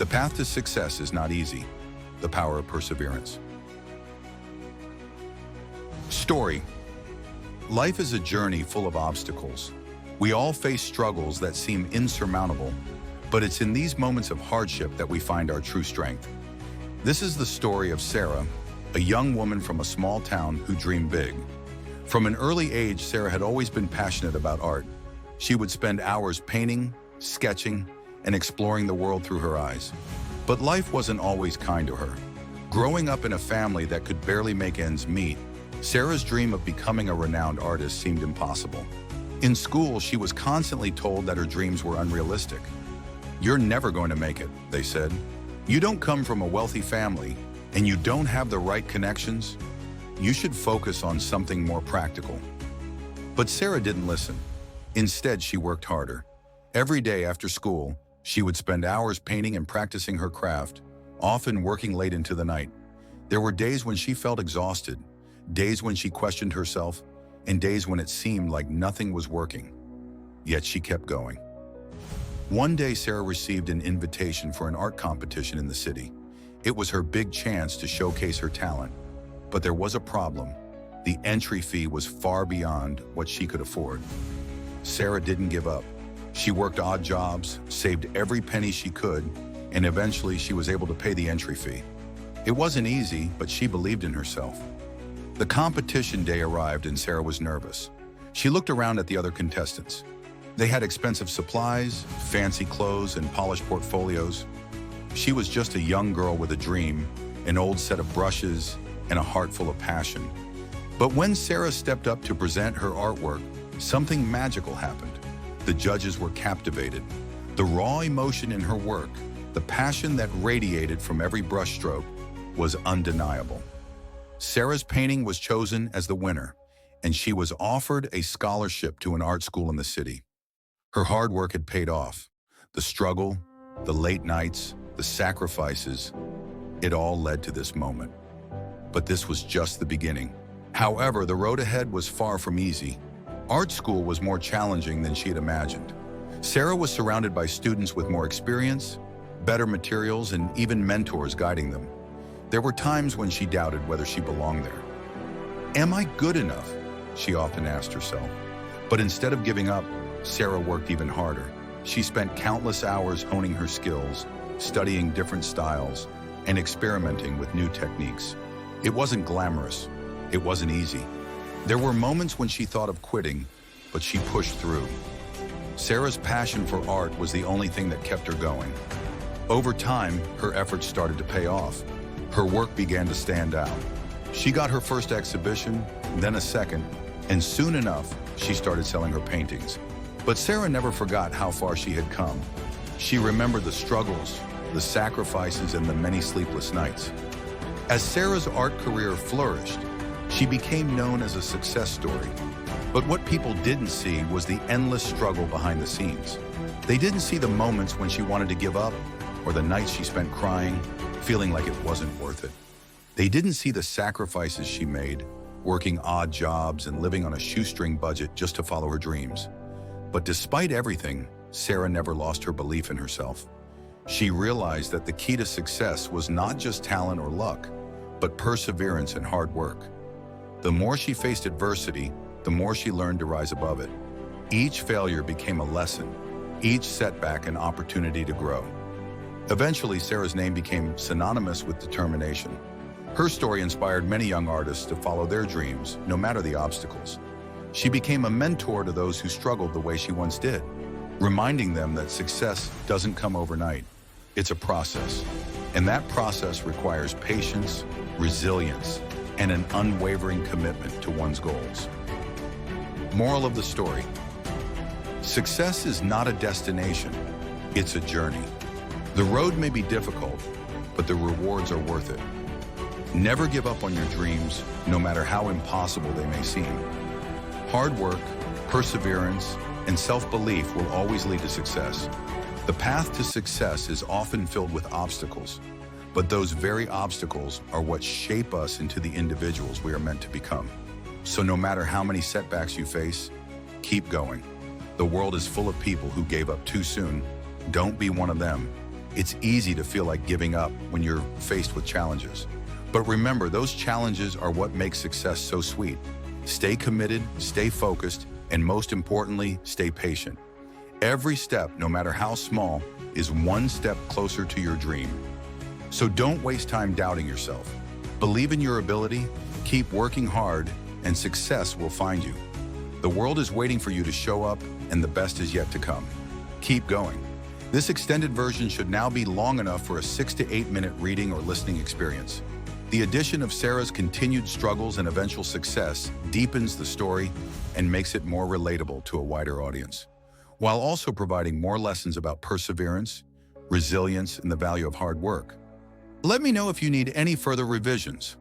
path to success is not easy. The power of perseverance. Story. Life is a journey full of obstacles. We all face struggles that seem insurmountable, but it's in these moments of hardship that we find our true strength. This is the story of Sarah, a young woman from a small town who dreamed big. From an early age, Sarah had always been passionate about art. She would spend hours painting, sketching, and exploring the world through her eyes. But life wasn't always kind to her. Growing up in a family that could barely make ends meet, Sarah's dream of becoming a renowned artist seemed impossible. In school, she was constantly told that her dreams were unrealistic. "You're never going to make it," they said. "You don't come from a wealthy family, and you don't have the right connections. You should focus on something more practical." But Sarah didn't listen. Instead, she worked harder. Every day after school, she would spend hours painting and practicing her craft, often working late into the night. There were days when she felt exhausted, days when she questioned herself, and days when it seemed like nothing was working. Yet she kept going. One day, Sarah received an invitation for an art competition in the city. It was her big chance to showcase her talent. But there was a problem. The entry fee was far beyond what she could afford. Sarah didn't give up. She worked odd jobs, saved every penny she could, and eventually she was able to pay the entry fee. It wasn't easy, but she believed in herself. The competition day arrived and Sarah was nervous. She looked around at the other contestants. They had expensive supplies, fancy clothes, and polished portfolios. She was just a young girl with a dream, an old set of brushes, and a heart full of passion. But when Sarah stepped up to present her artwork, something magical happened. The judges were captivated. The raw emotion in her work, the passion that radiated from every brushstroke, was undeniable. Sarah's painting was chosen as the winner, and she was offered a scholarship to an art school in the city. Her hard work had paid off. The struggle, the late nights, the sacrifices, it all led to this moment. But this was just the beginning. However, the road ahead was far from easy. Art school was more challenging than she had imagined. Sarah was surrounded by students with more experience, better materials, and even mentors guiding them. There were times when she doubted whether she belonged there. "Am I good enough?" she often asked herself. But instead of giving up, Sarah worked even harder. She spent countless hours honing her skills, studying different styles, and experimenting with new techniques. It wasn't glamorous. It wasn't easy. There were moments when she thought of quitting, but she pushed through. Sarah's passion for art was the only thing that kept her going. Over time, her efforts started to pay off. Her work began to stand out. She got her first exhibition, then a second, and soon enough, she started selling her paintings. But Sarah never forgot how far she had come. She remembered the struggles, the sacrifices, and the many sleepless nights. As Sarah's art career flourished, she became known as a success story. But what people didn't see was the endless struggle behind the scenes. They didn't see the moments when she wanted to give up, or the nights she spent crying, feeling like it wasn't worth it. They didn't see the sacrifices she made, working odd jobs and living on a shoestring budget just to follow her dreams. But despite everything, Sarah never lost her belief in herself. She realized that the key to success was not just talent or luck, but perseverance and hard work. The more she faced adversity, the more she learned to rise above it. Each failure became a lesson, each setback an opportunity to grow. Eventually, Sarah's name became synonymous with determination. Her story inspired many young artists to follow their dreams, no matter the obstacles. She became a mentor to those who struggled the way she once did, reminding them that success doesn't come overnight. It's a process, and that process requires patience, resilience, and an unwavering commitment to one's goals. Moral of the story: success is not a destination, it's a journey. The road may be difficult, but the rewards are worth it. Never give up on your dreams, no matter how impossible they may seem. Hard work, perseverance, and self-belief will always lead to success. The path to success is often filled with obstacles, but those very obstacles are what shape us into the individuals we are meant to become. So no matter how many setbacks you face, keep going. The world is full of people who gave up too soon. Don't be one of them. It's easy to feel like giving up when you're faced with challenges. But remember, those challenges are what makes success so sweet. Stay committed, stay focused, and most importantly, stay patient. Every step, no matter how small, is one step closer to your dream. So don't waste time doubting yourself. Believe in your ability, keep working hard, and success will find you. The world is waiting for you to show up, and the best is yet to come. Keep going. This extended version should now be long enough for a 6 to 8 minute reading or listening experience. The addition of Sarah's continued struggles and eventual success deepens the story and makes it more relatable to a wider audience, while also providing more lessons about perseverance, resilience, and the value of hard work. Let me know if you need any further revisions.